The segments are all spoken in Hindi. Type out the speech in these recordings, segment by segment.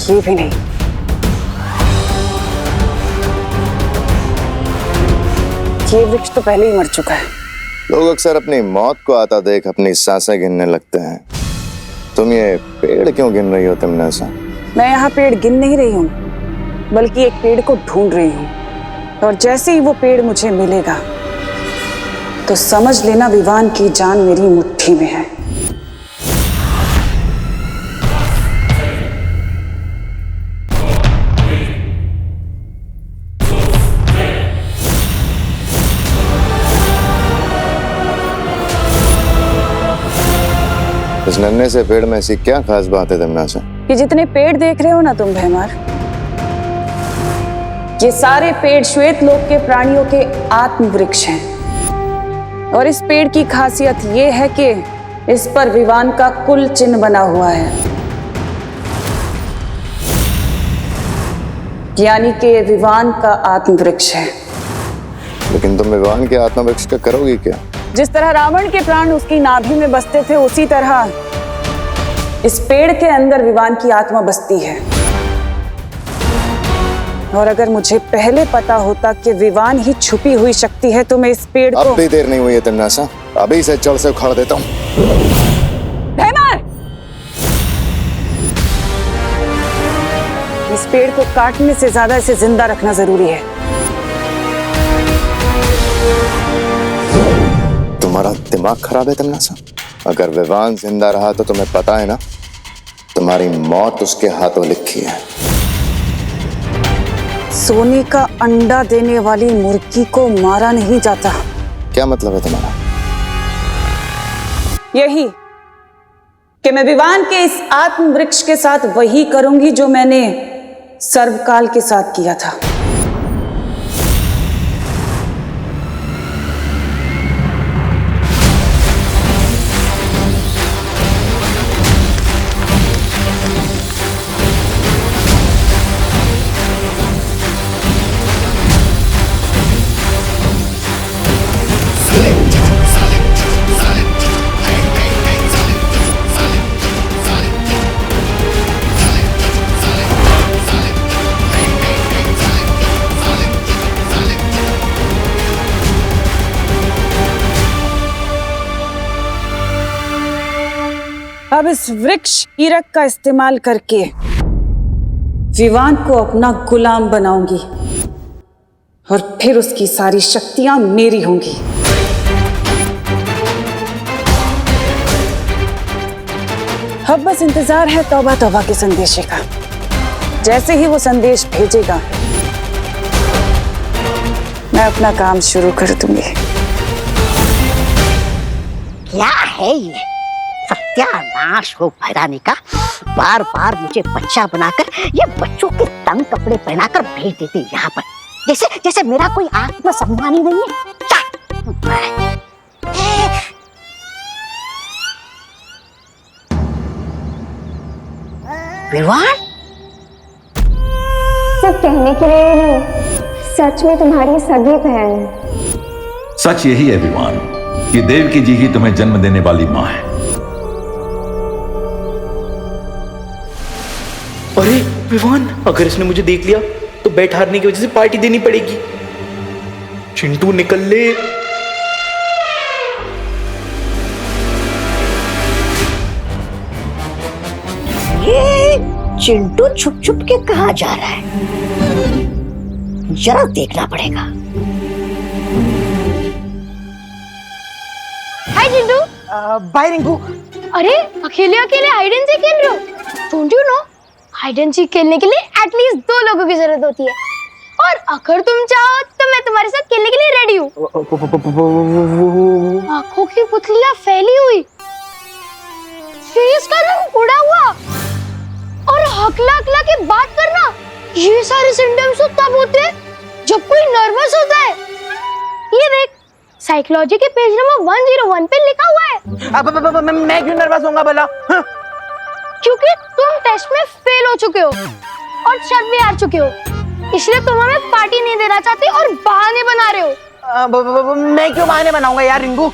ये भी नहीं। ये वृक्ष तो पहले ही मर चुका है। लोग अक्सर अपनी मौत को आता देख अपनी सांसें गिनने लगते हैं। तुम ये पेड़ क्यों गिन रही हो तमन्ना? मैं यहाँ पेड़ गिन नहीं रही हूँ, बल्कि एक पेड़ को ढूंढ रही हूँ। और जैसे ही वो पेड़ मुझे मिलेगा तो समझ लेना विवान की जान मेरी मुट्ठी में है। इस नन्हे से पेड़ में ऐसी क्या खास बात है तमन्ना? ये जितने पेड़ देख रहे हो ना तुम भैमार, ये सारे पेड़ श्वेत लोक के प्राणियों के आत्म वृक्ष हैं। और इस पेड़ की खासियत ये है कि इस पर विवान का कुल चिन्ह बना हुआ है, यानी कि विवान का आत्म वृक्ष है। लेकिन तुम विवान के आत्म वृक्ष का करोगी क्या? जिस तरह रावण के प्राण उसकी नाभि में बसते थे, उसी तरह इस पेड़ के अंदर विवान की आत्मा बसती है। और अगर मुझे पहले पता होता कि विवान ही छुपी हुई शक्ति है तो मैं इस पेड़ को... अब भी देर नहीं हुई है तमन्ना, अभी इसे जड़ से उखाड़ देता हूँ। भैमार! इस पेड़ को काटने से ज्यादा इसे जिंदा रखना जरूरी है। तुम्हारा दिमाग खराब है तमन्ना? अगर विवान जिंदा रहा तो तुम्हें पता है ना, तुम्हारी मौत उसके हाथों लिखी है। सोने का अंडा देने वाली मुर्गी को मारा नहीं जाता। क्या मतलब है तुम्हारा? यही कि मैं विवान के इस आत्म वृक्ष के साथ वही करूंगी जो मैंने सर्वकाल के साथ किया था। अब इस वृक्ष हीरक का इस्तेमाल करके विवान को अपना गुलाम बनाऊंगी और फिर उसकी सारी शक्तियां मेरी होंगी। अब बस इंतजार है तौबा तौबा के संदेशे का। जैसे ही वो संदेश भेजेगा मैं अपना काम शुरू कर दूंगी। क्या है ये सत्यानाश हो भैरानी का? बार बार मुझे बच्चा बनाकर ये बच्चों के तंग कपड़े पहनाकर भेज देते यहाँ पर, जैसे जैसे मेरा कोई आत्मसम्मान ही नहीं है। विवान सिर्फ कहने के लिए नहीं, सच में तुम्हारी सगी बहन। सच यही है विवान, ये देवकी जी ही तुम्हें जन्म देने वाली माँ है। अरे विवान, अगर इसने मुझे देख लिया तो बैठ हारने की वजह से पार्टी देनी पड़ेगी। चिंटू निकल ले। ये चिंटू छुप छुप के कहाँ जा रहा है, जरा देखना पड़ेगा। हाय चिंटू। बाय रिंकू। अरे अकेले अकेले हाइड एंड सीक खेल रहे हो? Don't you know, hide and seek खेलने के लिए एटलीस्ट 2 लोगों की जरूरत होती है। और अगर तुम चाहो तो मैं तुम्हारे साथ खेलने के लिए रेडी हूँ। आंखों की पुतलियां फैली हुई, फेस का रंग उड़ा हुआ और हकला हकला के बात करना, ये सारे सिम्टम्स तो तब होते हैं जब कोई नर्वस होता है। ये देख, साइकोलॉजी के पेज नंबर 101 पे लिखा हुआ है। अब मैं क्यों नर्वस होऊंगा भला? क्योंकि तुम टेस्ट में फेल हो चुके हो और शर्त भी हार चुके हो, इसलिए तुम हमें पार्टी नहीं देना चाहते और बहाने बना रहे हो। मैं क्यों बहाने बनाऊंगा यार रिंकू?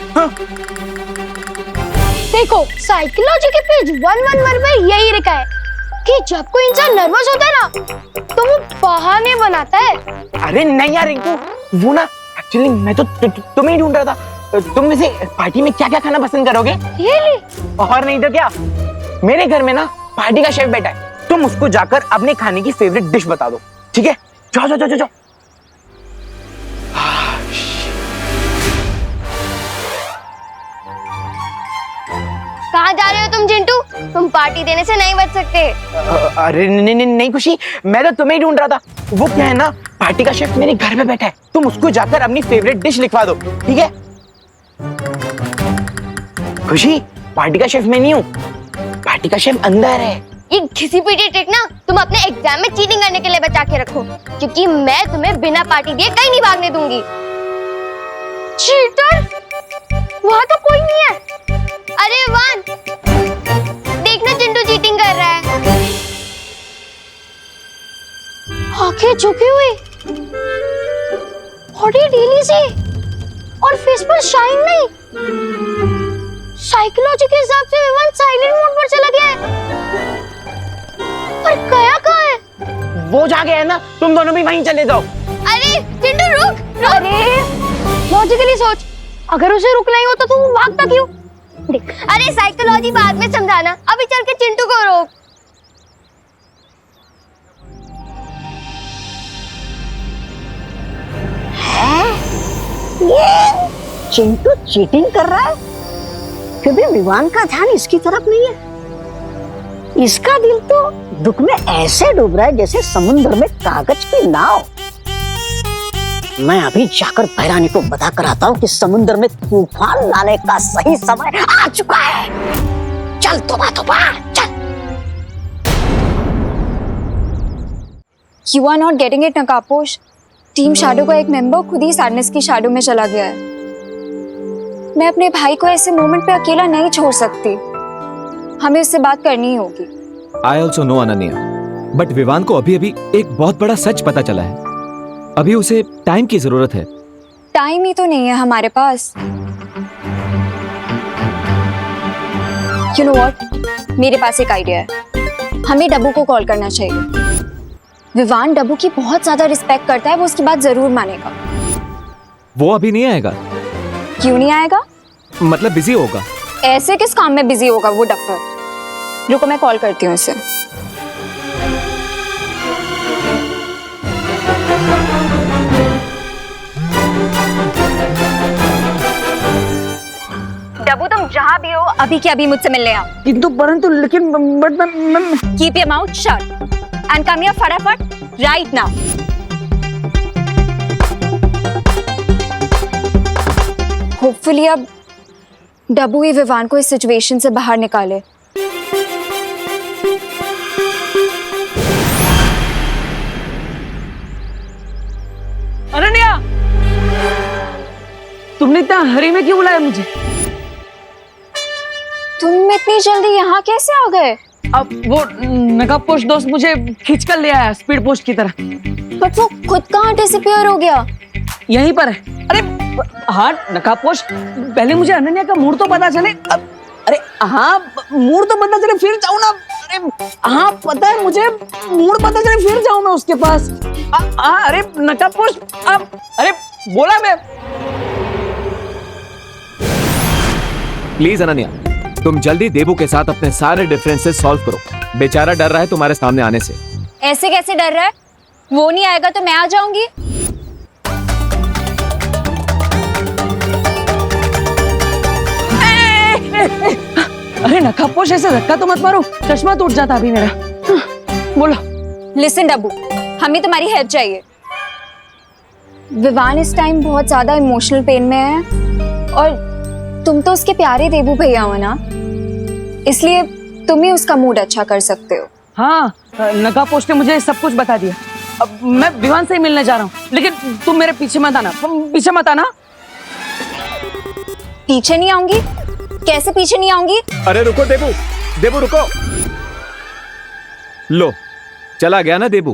देखो, साइकोलॉजी के पेज 111 पे यही लिखा है कि जब कोई इंसान नर्वस होता है ना तो वो बहाने बनाता है। अरे नहीं यार रिंकू, वो ना एक्चुअली मैं तो तुम्हें ही ढूंढ रहा था। तुम वैसे पार्टी में क्या क्या खाना पसंद करोगे? और नहीं तो क्या, मेरे घर में ना पार्टी का शेफ बैठा है, तुम उसको जाकर अपने खाने की फेवरेट डिश बता दो, ठीक है? जाओ जाओ जाओ जाओ। कहाँ जा रहे हो तुम चिंटू? तुम पार्टी देने से नहीं बच सकते। अरे नहीं खुशी, मैं तो तुम्हें ही ढूंढ रहा था। वो क्या है ना, पार्टी का शेफ मेरे घर पे बैठा है, तुम उसको जाकर अपनी फेवरेट डिश लिखवा दो, ठीक है? खुशी, पार्टी का शेफ मैं नहीं हूँ, पार्टी का शेफ अंदर है। ये घिसी पीटी ट्रिक ना तुम अपने एग्जाम में चीटिंग करने के लिए बचा के रखो, क्योंकि मैं तुम्हें बिना पार्टी दिए कहीं नहीं भागने दूंगी। चीटर? वहाँ तो कोई नहीं है। अरे वान, देखना चिंटू चीटिंग कर रहा है। आंखें झुकी हुई, बॉडी ढीली सी और फेस पर शाइन नहीं। साइकोलॉजी के हिसाब से विवान साइलेंट मोड पर चला गया है। पर गया कहाँ है? वो जा गया है ना, तुम दोनों भी वहीं चले जाओ। अरे चिंटू रुक। अरे लॉजिकली सोच, अगर उसे रुकना ही होता तो वो भागता क्यों? अरे साइकोलॉजी बाद में समझाना, अभी चल के चिंटू को रोक। ये चिंटू चीटिंग कर रहा है, क्योंकि विवान का ध्यान इसकी तरफ नहीं है। इसका दिल तो दुख में ऐसे डूब रहा है जैसे समुद्र में कागज की नाव। मैं अभी जाकर भैरानी को बता कर आता हूँ कि समुद्र में तूफान लाने का सही समय आ चुका है। चल तोबा तोबा चल। You are not getting it, नकापोश। टीम शैडो का एक मेंबर खुद ही सैडनेस की शैडो में चला गया है। मैं अपने भाई को ऐसे मोमेंट पे अकेला नहीं छोड़ सकती, हमें उससे बात करनी ही होगी। I also know Ananya, but Vivaan को अभी अभी एक बहुत बड़ा सच पता चला है। अभी उसे टाइम की जरूरत है। टाइम ही तो नहीं है हमारे पास। You know what? मेरे पास एक आइडिया है। हमें डब्बू को कॉल करना चाहिए। विवान डब्बू की बहुत ज्यादा रिस्पेक्ट करता है, वो उसकी बात जरूर मानेगा। वो अभी नहीं आएगा। क्यों नहीं आएगा? मतलब बिजी होगा। ऐसे किस काम में बिजी होगा वो डफर? रुको मैं कॉल करती हूँ उसे। डब्बू तुम जहाँ भी हो अभी के अभी मुझसे मिलने आओ। किंतु परंतु लेकिन keep your mouth shut and come here फटाफट राइट नाउ। होपफुली अब डब्बू ही विवान को इस सिचुएशन से बाहर निकाले। अनन्या, तुमने इतना हरी में क्यों बुलाया मुझे? तुम इतनी जल्दी यहाँ कैसे आ गए? अब वो नकाब पोस्ट दोस्त मुझे खींच कर ले आया स्पीड पोस्ट की तरह। बट वो खुद कहाँ डिसअपीयर हो गया? यहीं पर है। अरे हाँ नकाब पोस्ट, पहले मुझे अनन्या का मूड तो पता चले। अरे हाँ मूड तो पता चले फिर जाऊँ ना। अरे हाँ पता है मुझे, मूड पता चले फिर जाऊँ मैं उसके पास। अरे नकाब पोस्ट, अरे बोला मैं। प्लीज अनन्या, तुम जल्दी देबू के साथ अपने सारे डिफरेंसेस सॉल्व करो। बेचारा डर रहा है तुम्हारे सामने आने से। ऐसे कैसे डर रहा है? वो नहीं आएगा तो मैं आ जाऊंगी। अरे नकाबपोश ऐसे धक्का तो मत मारो, चश्मा टूट जाता अभी मेरा। बोलो। लिसन डब्बू, हमें तुम्हारी हेल्प चाहिए। विवान इस टाइम बहुत ज्यादा इमोशनल पेन में है और तुम तो उसके प्यारे देबू भैया हो ना, इसलिए तुम ही उसका मूड अच्छा कर सकते हो। हाँ नकाबपोश ने मुझे सब कुछ बता दिया। अब मैं विवान से ही मिलने जा रहा हूँ, लेकिन तुम मेरे पीछे मत आना, पीछे मत आना। पीछे नहीं आऊंगी? कैसे पीछे नहीं आऊंगी? अरे रुको देबू, देबू रुको। लो चला गया ना देबू।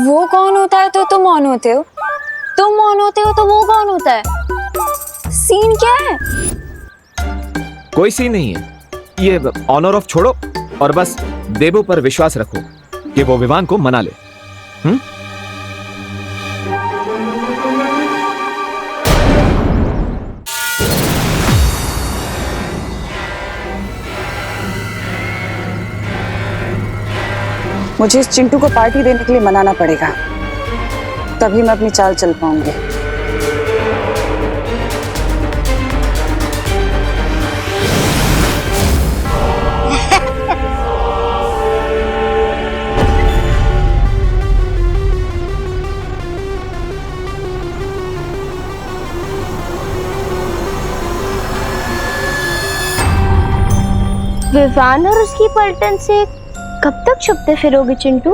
वो कौन होता है तो तुम ऑन होते हो, तुम ऑन होते हो तो वो कौन होता है? सीन क्या है? कोई सीन नहीं है, ये ऑन और ऑफ छोड़ो और बस देबू पर विश्वास रखो कि वो विवान को मना ले। मुझे इस चिंटू को पार्टी देने के लिए मनाना पड़ेगा, तभी मैं अपनी चाल चल पाऊंगी। विवान और उसकी पलटन से कब तक छुपते फिरोगे चिंटू?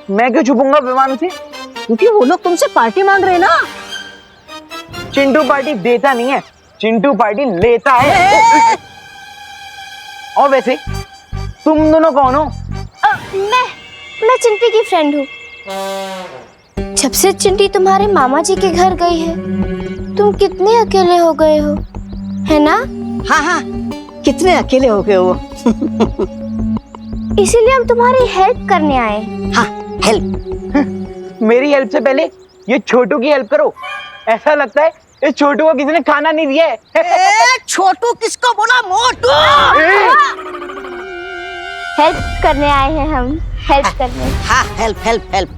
मैं क्यों छुपूंगा विवान से? क्योंकि वो लोग तुमसे पार्टी मांग रहे हैं ना। चिंटू पार्टी देता नहीं है, चिंटू पार्टी लेता है। और वैसे तुम दोनों कौन हो? मैं चिंटी की फ्रेंड हूँ। जब से चिंटी तुम्हारे मामा जी के घर गई है, तुम कितने अकेले हो गए हो, है ना? हाँ हाँ, कितने अकेले हो गए हो। इसीलिए हम तुम्हारी हेल्प करने आए। हाँ, हेल्प। मेरी हेल्प से पहले ये छोटू की हेल्प करो। ऐसा लगता है इस छोटू को किसी ने खाना नहीं दिया है। छोटू किसको बोला? मोटू। हेल्प करने आए हैं हम, हेल्प करने। हाँ, हेल्प हेल्प हेल्प।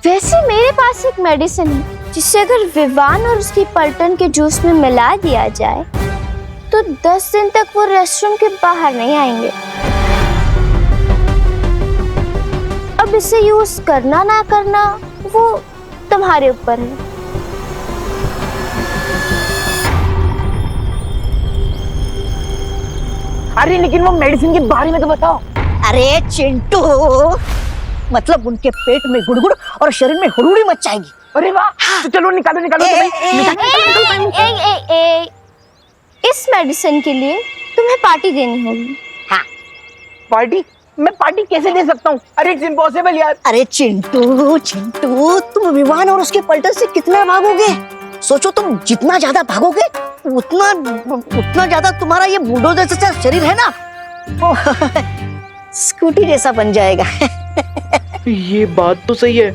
वैसे मेरे पास एक मेडिसिन है जिसे अगर विवान और उसकी पलटन के जूस में मिला दिया जाए तो 10 दिन तक वो रेस्टरूम के बाहर नहीं आएंगे। अब इसे यूज करना ना करना वो तुम्हारे ऊपर है। अरे लेकिन वो मेडिसिन के बारे में तो बताओ। अरे चिंटू, मतलब उनके पेट में गुड़गुड़ और शरीर में हुड़ुड़ी मच जाएगी। अरे वाह, तो चलो निकालो निकालो। इस मेडिसिन के लिए तुम्हें पार्टी देनी होगी। हाँ। पार्टी? मैं पार्टी कैसे दे सकता हूँ? अरे इट्स इम्पॉसिबल यार। अरे चिंटू चिंटू, तुम विवान और उसके पलटन से कितना भागोगे? सोचो, तुम जितना ज्यादा भागोगे उतना ज्यादा तुम्हारा ये बुलडोजर जैसा शरीर है ना, स्कूटी जैसा बन जाएगा। ये बात तो सही है।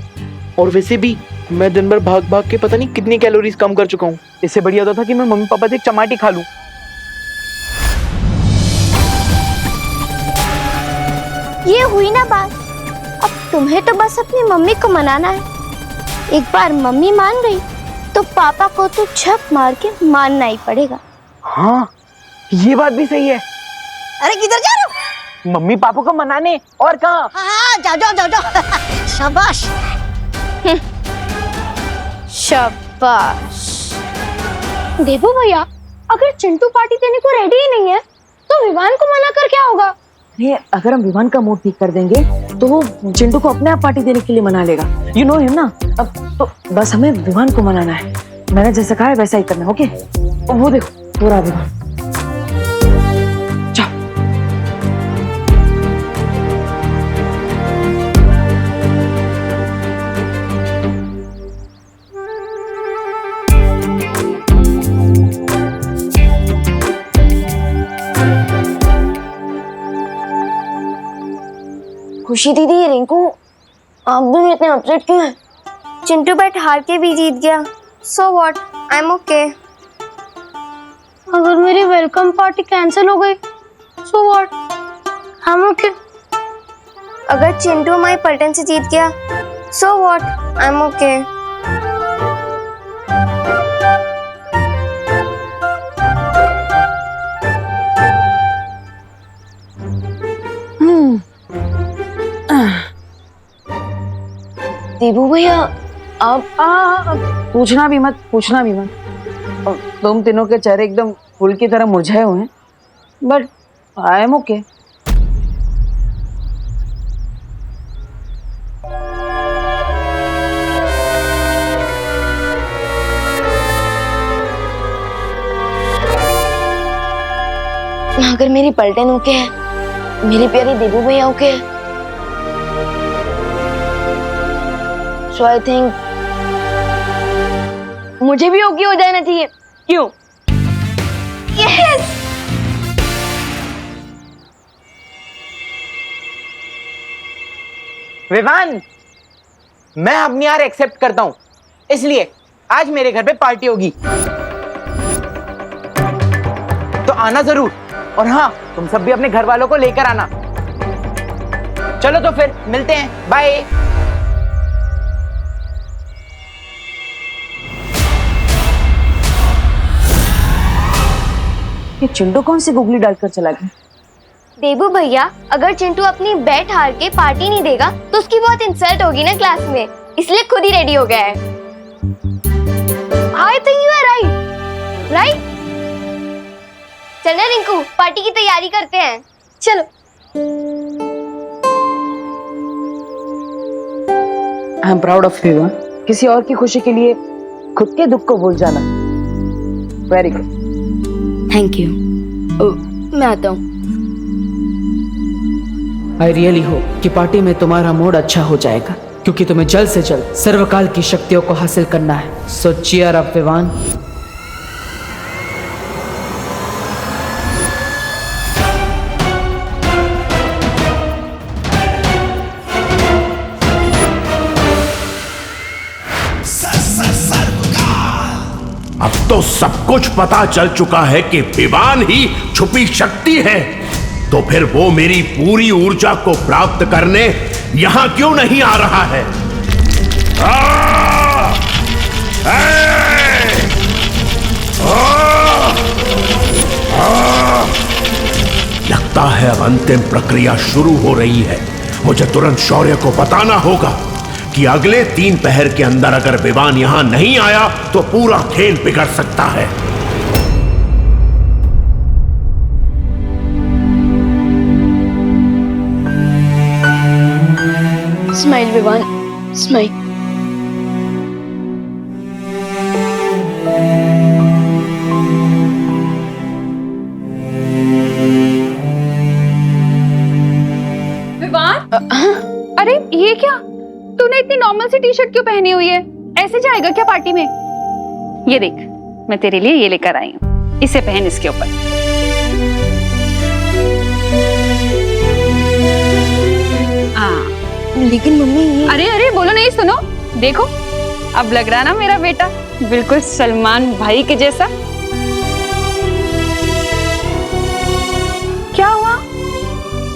और वैसे भी मैं दिन भर भाग भाग के पता नहीं कितनी कैलोरीज कम कर चुका हूँ। इससे बढ़िया होता था कि मैं मम्मी पापा से एक चमाटी खा लूं। ये हुई ना बात। अब तुम्हें तो बस अपनी मम्मी को मनाना है। एक बार मम्मी मान गई तो पापा को तो झक मार के मानना ही पड़ेगा। हाँ, ये बात भी सही है। अरे किधर जा रहे हो? मम्मी पापा को मनाने। और कहाँ? हाँ, जाओ जाओ जाओ जाओ। शाबाश। शाबाश। देखो भैया, अगर चिंटू पार्टी देने को रेडी ही नहीं है तो विवान को मना कर क्या होगा? ये अगर हम विवान का मूड ठीक कर देंगे तो वो चिंटू को अपने आप पार्टी देने के लिए मना लेगा। यू नो हिम ना। अब तो बस हमें विवान को मनाना है। मैंने जैसा कहा है वैसा ही करना है। ओके? वो देखो पूरा विवान। जाओ। खुशी दीदी, रिंकू आप दोनों इतने अपसेट क्यों हैं? चिंटू बट हार के भी जीत गया। So what, I am okay. अगर मेरी वेलकम पार्टी कैंसिल हो गई so what, I am okay. अगर चिंटू हमारी पलटन से जीत गया so what, I am okay. Debu भैया, आप पूछना भी मत। तुम तीनों के चेहरे एकदम फूल की तरह मुरझाए हुए हैं, बट आई एम ओके। अगर मेरी पलटन ओके है, मेरी प्यारी देबू भैया ओके है, सो आई थिंक मुझे भी ओके हो जाना चाहिए। क्यों? यस। विवान, मैं अपनी हार एक्सेप्ट करता हूं, इसलिए आज मेरे घर पे पार्टी होगी, तो आना जरूर। और हाँ, तुम सब भी अपने घर वालों को लेकर आना। चलो तो फिर मिलते हैं, बाय। ये चिंटू कौन सी गुगली डालकर चला गया? देबू भैया, अगर चिंटू अपनी बैट हार के पार्टी नहीं देगा तो उसकी बहुत इंसल्ट होगी ना क्लास में, इसलिए खुद ही रेडी हो गया है। I think you are right, right? चलना रिंकू, पार्टी की तैयारी करते हैं, चलो। I am proud of you. किसी और की खुशी के लिए खुद के दुख को भूल जाना, वेरी गुड। Thank you. मैं आता हूँ। आई रियली होप कि पार्टी में तुम्हारा मूड अच्छा हो जाएगा, क्योंकि तुम्हें जल्द से जल्द सर्वकाल की शक्तियों को हासिल करना है। सो चीयर अप विवान। अब तो सब कुछ पता चल चुका है कि विवान ही छुपी शक्ति है, तो फिर वो मेरी पूरी ऊर्जा को प्राप्त करने यहां क्यों नहीं आ रहा है? लगता है अब अंतिम प्रक्रिया शुरू हो रही है। मुझे तुरंत शौर्य को बताना होगा कि अगले 3 पहर के अंदर अगर विवान यहां नहीं आया तो पूरा खेल बिगड़ सकता है। Smile Vivaan, smile. अरे ये क्या, तूने इतनी नॉर्मल सी टी शर्ट क्यों पहनी हुई है? ऐसे जाएगा क्या पार्टी में? ये देख, मैं तेरे लिए ये लेकर आई हूँ, इसे पहन इसके ऊपर। लेकिन मम्मी ये... अरे अरे बोलो नहीं, सुनो, देखो अब लग रहा ना मेरा बेटा बिल्कुल सलमान भाई के जैसा। क्या हुआ,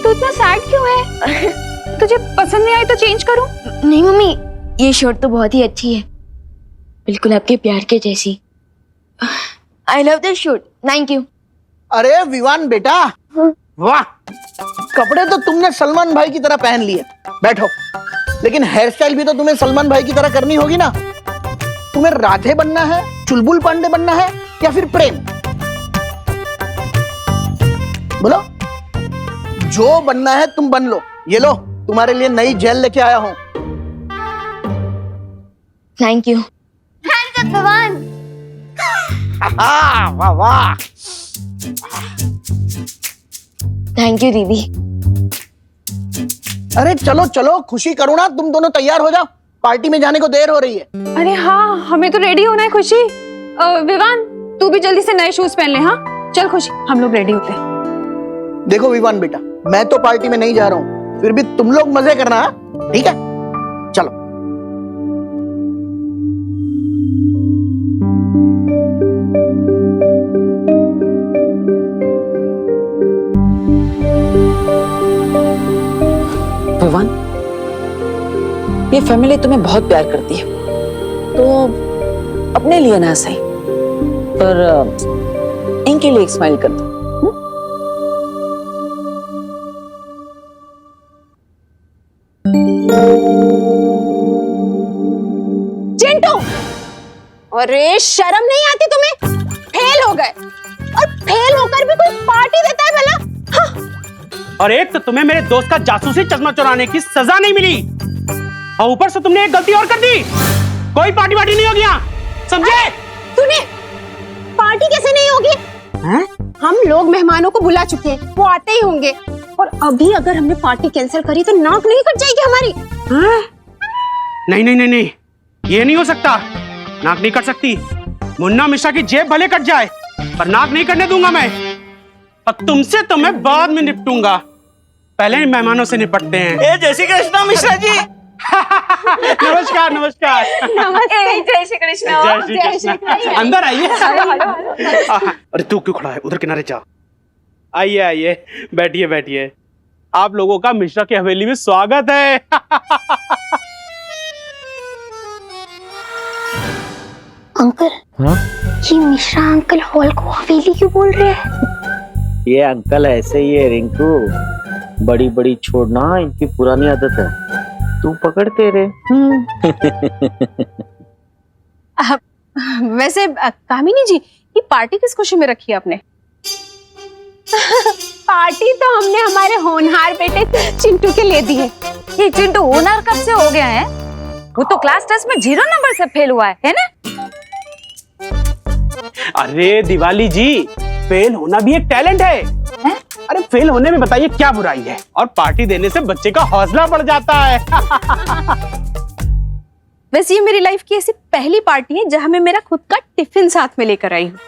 तू इतना सैड क्यों है? तुझे पसंद नहीं आई तो चेंज करूं? नहीं मम्मी, ये शर्ट तो बहुत ही अच्छी है, बिल्कुल आपके प्यार के जैसी। I love this shirt, thank you. अरे विवान बेटा, वाह, कपड़े तो तुमने सलमान भाई की तरह पहन लिए। बैठो, लेकिन हेयर स्टाइल भी तो तुम्हें सलमान भाई की तरह करनी होगी ना। तुम्हें राधे बनना है, चुलबुल पांडे बनना है, या फिर प्रेम? बोलो, जो बनना है तुम बन लो। ये लो, तुम्हारे लिए नई जेल लेके आया हूं। Thank you. Hands up Vivaan. वाह वाह। थैंक यू दीदी। अरे चलो चलो, खुशी करो ना, तुम दोनों तैयार हो जाओ, पार्टी में जाने को देर हो रही है। अरे हाँ, हमें तो रेडी होना है खुशी। विवान, तू भी जल्दी से नए शूज पहन ले। हाँ चल खुशी, हम लोग रेडी होते हैं। देखो विवान बेटा, मैं तो पार्टी में नहीं जा रहा हूँ, फिर भी तुम लोग मजे करना, ठीक है? चलो। विवान, ये फैमिली तुम्हें बहुत प्यार करती है, तो अपने लिए ना सही पर इनके लिए एक स्माइल कर दो। चिंटू, अरे शर्म नहीं आती तुम्हें? फेल हो गए, और फेल होकर भी कोई पार्टी देता है भला? हाँ। और एक तो तुम्हें मेरे दोस्त का जासूसी चश्मा चुराने की सजा नहीं मिली, और ऊपर से तुमने एक गलती और कर दी। कोई पार्टी वार्टी नहीं होगी यहाँ, समझे? तूने पार्टी कैसे नहीं होगी? हैं? हम लोग मेहमानों को बुला चुके हैं, वो आते ही होंगे, और अभी अगर हमने पार्टी कैंसिल करी तो नाक नहीं कट जाएगी हमारी? हाँ? नहीं नहीं नहीं नहीं, ये नहीं हो सकता, नाक नहीं कट सकती। मुन्ना मिश्रा की जेब भले कट जाए, पर नाक नहीं कटने दूंगा मैं, और तुमसे तो मैं बाद में निपटूंगा। पहले मेहमानों से निपटते हैं। ए जय श्री कृष्ण मिश्रा जी। नमस्कार नमस्कार। नमस्ते, जय श्री कृष्ण। जय श्री कृष्ण। अंदर आइए। अरे तू क्यों खड़ा है, उधर किनारे जा। आइए आइए, बैठिए बैठिए। आप लोगों का मिश्रा की हवेली में स्वागत है। अंकल, ये मिश्रा अंकल हॉल को हवेली क्यों बोल रहे हैं? ये अंकल ऐसे ही है रिंकू, बड़ी बड़ी छोड़ना इनकी पुरानी आदत है, तू पकड़ते रे। वैसे कामिनी जी, ये पार्टी किस खुशी में रखी है आपने? पार्टी तो हमने हमारे होनहार बेटे चिंटू के लिए दी है। ये चिंटू होनहार कब से हो गया है? वो तो क्लास टेस्ट में 0 नंबर से फेल हुआ है ना? अरे दिवाली जी, फेल होना भी एक टैलेंट है। अरे फेल होने में बताइए क्या बुराई है, और पार्टी देने से बच्चे का हौसला बढ़ जाता है। वैसे ये मेरी लाइफ की ऐसी पहली पार्टी है जहां मैं मेरा खुद का टिफिन साथ में लेकर आई हूँ।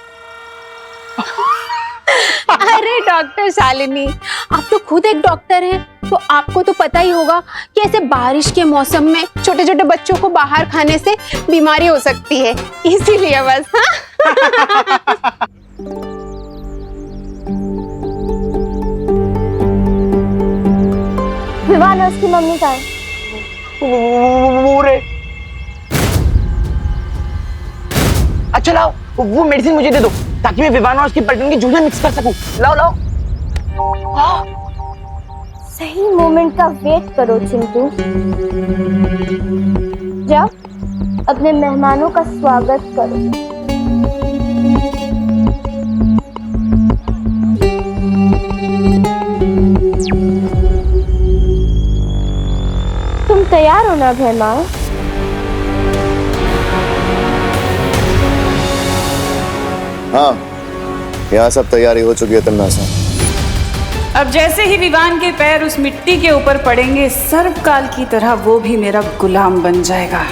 अरे डॉक्टर शालिनी, आप तो खुद एक डॉक्टर हैं, तो आपको तो पता ही होगा कि ऐसे बारिश के मौसम में छोटे छोटे बच्चों को बाहर खाने से बीमारी हो सकती है, इसीलिए बस। विवान और उसकी मम्मी का है। अच्छा लाओ, वो मेडिसिन मुझे दे दो ताकि मैं विवान और उसकी पलटन की जूझन मिक्स कर सकूं। लाओ लाओ। सही मोमेंट का वेट करो चिंटू। जाओ अपने मेहमानों का स्वागत करो। तुम तैयार हो ना मेहमान? हाँ, यहाँ सब तैयारी हो चुकी है तन्नासा। अब जैसे ही विवान के पैर उस मिट्टी के ऊपर पड़ेंगे, सर्वकाल की तरह वो भी मेरा गुलाम बन जाएगा।